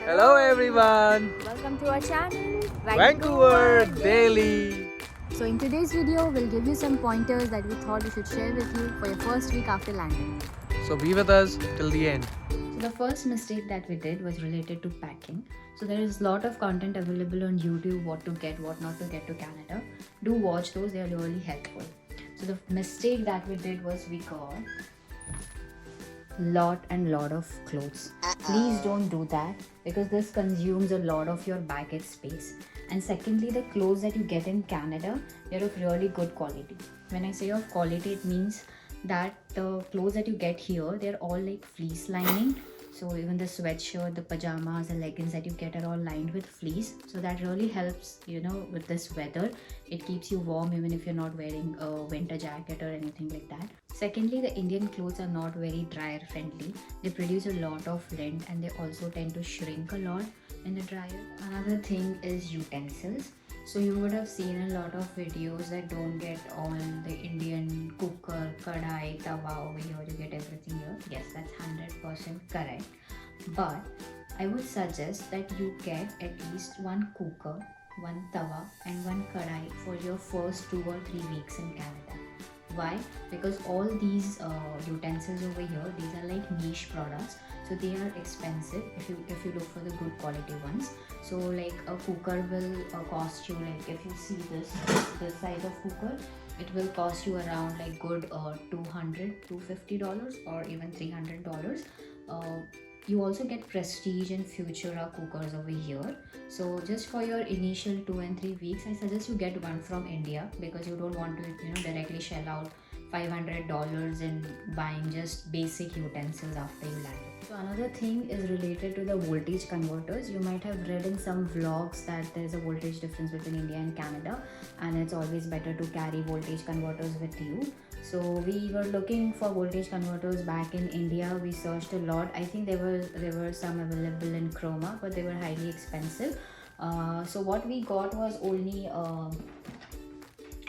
Hello everyone! Welcome to our channel, Vancouver Daily! So in today's video, we'll give you some pointers that we thought we should share with you for your first week after landing. So be with us till the end. So the first mistake that we did was related to packing. So there is a lot of content available on YouTube, what to get, what not to get to Canada. Do watch those, they are really helpful. So the mistake that we did was we got lot of clothes. Please don't do that because this consumes a lot of your baggage space. And secondly, the clothes that you get in Canada, they're of really good quality. When I say of quality, it means that the clothes that you get here, they're all like fleece lining. So even the sweatshirt, the pajamas, the leggings that you get are all lined with fleece. So that really helps, with this weather. It keeps you warm even if you're not wearing a winter jacket or anything like that. Secondly, the Indian clothes are not very dryer friendly. They produce a lot of lint and they also tend to shrink a lot in the dryer. Another thing is utensils. So you would have seen a lot of videos that don't get all the Indian cooker, kadai, tawa over here. You get everything here. Yes, that's 100% correct. But I would suggest that you get at least one cooker, one tawa and one kadai for your first 2 or 3 weeks in Canada. Why? Because all these utensils over here, these are like niche products, so they are expensive if you look for the good quality ones. So like a cooker will cost you, like if you see this size of cooker, it will cost you around like good $250 or even $300. You also get Prestige and Futura cookers over here. So just for your initial 2 and 3 weeks, I suggest you get one from India because you don't want to directly shell out $500 in buying just basic utensils after you land. So another thing is related to the voltage converters. You might have read in some vlogs that there is a voltage difference between India and Canada, and it's always better to carry voltage converters with you. So we were looking for voltage converters back in India. We searched a lot. I think there were some available in Chroma, but they were highly expensive. So what we got was only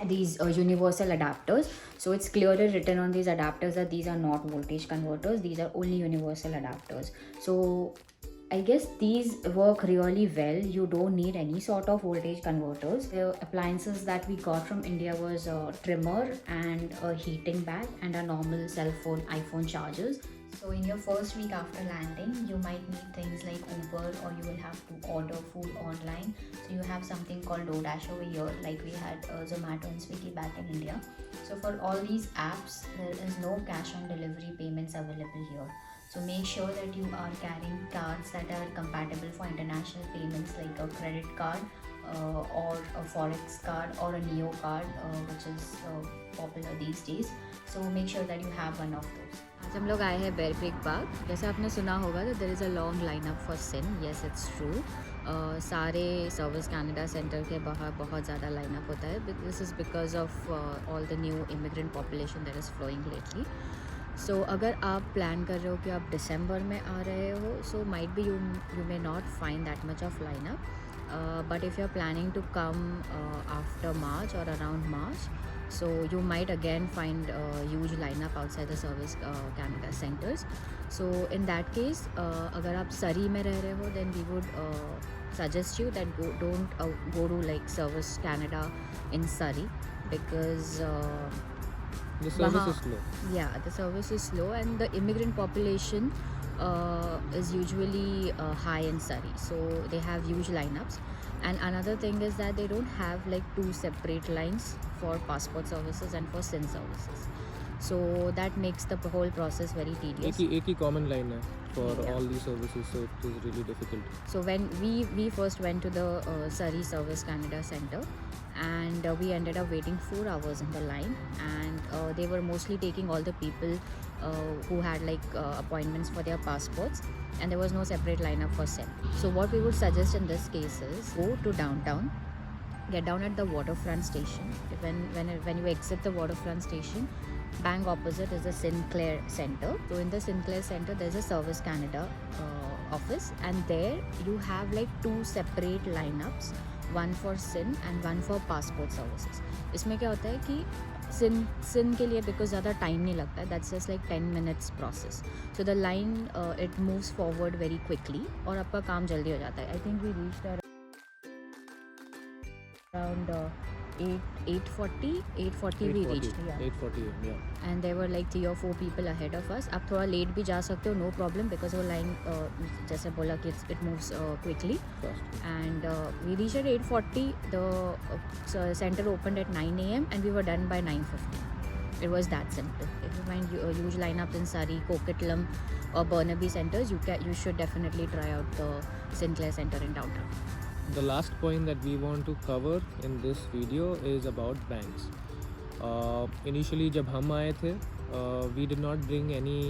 these universal adapters. So it's clearly written on these adapters that these are not voltage converters, these are only universal adapters. So I guess these work really well. You don't need any sort of voltage converters. The appliances that we got from India was a trimmer and a heating bag and a normal cell phone iPhone chargers. So in your first week after landing, you might need things like Uber, or you will have to order food online. So you have something called DoorDash over here, like we had Zomato and Swiggy back in India. So for all these apps, there is no cash on delivery payments available here. So make sure that you are carrying cards that are compatible for international payments, like a credit card or a forex card or a neo card, which is popular these days. So make sure that you have one of those. आज हम लोग आए हैं bear creek park. जैसे आपने सुना होगा that there is a long lineup for sin. Yes, it's true. सारे सर्विस कैनेडा सेंटर के बाहर बहुत ज़्यादा लाइनअप होता है. This is because of all the new immigrant population that is flowing lately. So अगर आप प्लान कर रहे हो कि आप दिसंबर में आ रहे हो, so might be you may not find that much of lineup. But if you're planning to come after March or around March, so you might again find a huge lineup outside the Service Canada centers. So in that case, अगर आप सरी में रह रहे हो, then we would suggest you that don't go to like Service Canada in Surrey because The service is slow. Yeah, the service is slow and the immigrant population is usually high in Surrey, so they have huge lineups. And another thing is that they don't have like 2 separate lines for passport services and for SIN services. So that makes the whole process very tedious. एक ही common line है for all these services, so it is really difficult. So when we first went to the Surrey Service Canada Center, and we ended up waiting 4 hours in the line, and they were mostly taking all the people who had like appointments for their passports, and there was no separate lineup for SIN. So what we would suggest in this case is go to downtown, get down at the waterfront station. When you exit the waterfront station, bang opposite is the Sinclair Center. So in the Sinclair Center, there's a Service Canada office, and there you have like 2 separate lineups one for SIN and one for passport services. इसमें क्या होता है कि SIN के लिए because ज़्यादा time नहीं लगता है, that's just like 10 minutes process. So the line it moves forward very quickly और आपका काम जल्दी हो जाता है. I think we reached around 8:40 we reached. Yeah. 8:40, yeah. And there were like 3 or 4 people ahead of us. आप थोड़ा late भी जा सकते हो, no problem, because वो line जैसे बोला कि it moves quickly. Fast. And we reached at 8:40. The center opened at 9 a.m. and we were done by 9:50. It was that simple. If you find huge lineups in Surrey, Coquitlam or Burnaby centers, you should definitely try out the Sinclair Center in downtown. The last point that we want to cover in this video is about banks. Initially जब हम आए थे, we did not bring any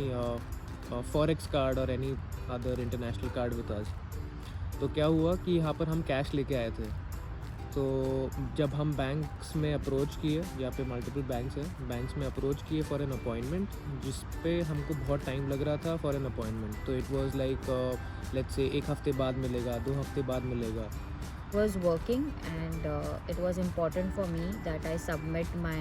forex card or any other international card with us. तो क्या हुआ कि यहाँ पर हम कैश लेके आए थे. तो जब हम बैंक्स में अप्रोच किए, यहाँ पे मल्टीपल बैंक्स हैं, बैंक्स में अप्रोच किए फॉर एन अपॉइंटमेंट, जिस पे हमको बहुत टाइम लग रहा था फॉर एन अपॉइंटमेंट. तो it was like let's say 1 हफ्ते बाद मिलेगा, 2 हफ्ते बाद मिलेगा. Was working and it was important for me that I submit my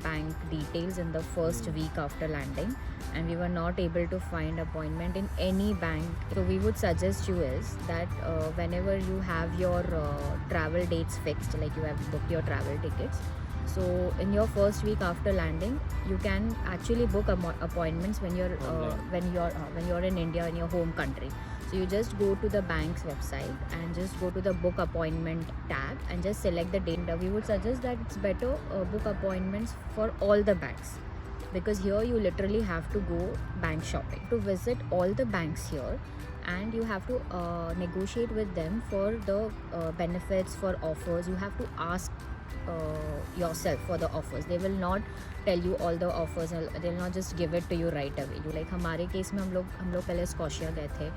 bank details in the first week after landing, and we were not able to find appointment in any bank. So we would suggest you is that whenever you have your travel dates fixed, like you have booked your travel tickets, so in your first week after landing you can actually book appointments when you're in India, in your home country. So you just go to the bank's website and just go to the book appointment tab and just select the date. We would suggest that it's better book appointments for all the banks, because here you literally have to go bank shopping to visit all the banks here, and you have to negotiate with them for the benefits, for offers. You have to ask yourself for the offers. They will not tell you all the offers. They will not just give it to you right away. You like हमारे case में हम लोग पहले Scotia गए थे,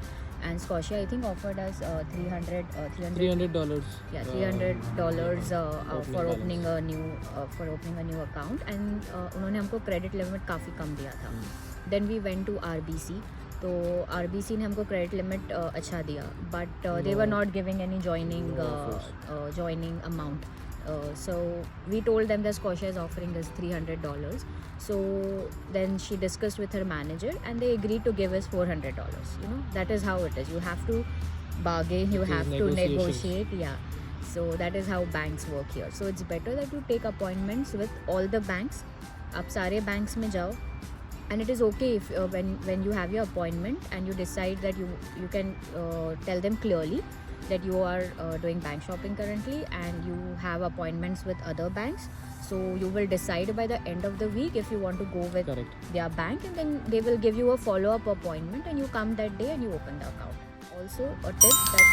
and Scotia I think offered us $300. $300. Yeah, $300 for opening a new account, and उन्होंने हमको credit limit काफ़ी कम दिया था. Then we went to RBC. तो RBC ने हमको credit limit अच्छा दिया, but they were not giving any joining amount. So we told them that Scotia is offering us $300. So then she discussed with her manager and they agreed to give us $400. You know, that is how it is. You have to bargain, you have to negotiate. Yeah. So that is how banks work here. So it's better that you take appointments with all the banks. आप सारे banks में जाओ. And it is okay if when you have your appointment and you decide that you can tell them clearly that you are doing bank shopping currently and you have appointments with other banks. So you will decide by the end of the week if you want to go with their bank, and then they will give you a follow-up appointment and you come that day and you open the account. Also a tip that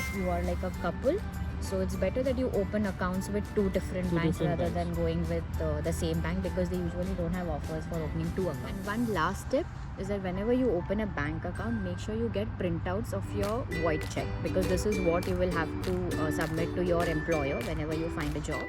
if you are like a couple, so it's better that you open accounts with two different banks rather than going with the same bank, because they usually don't have offers for opening two accounts. And one last tip is that whenever you open a bank account, make sure you get printouts of your void check, because this is what you will have to submit to your employer whenever you find a job.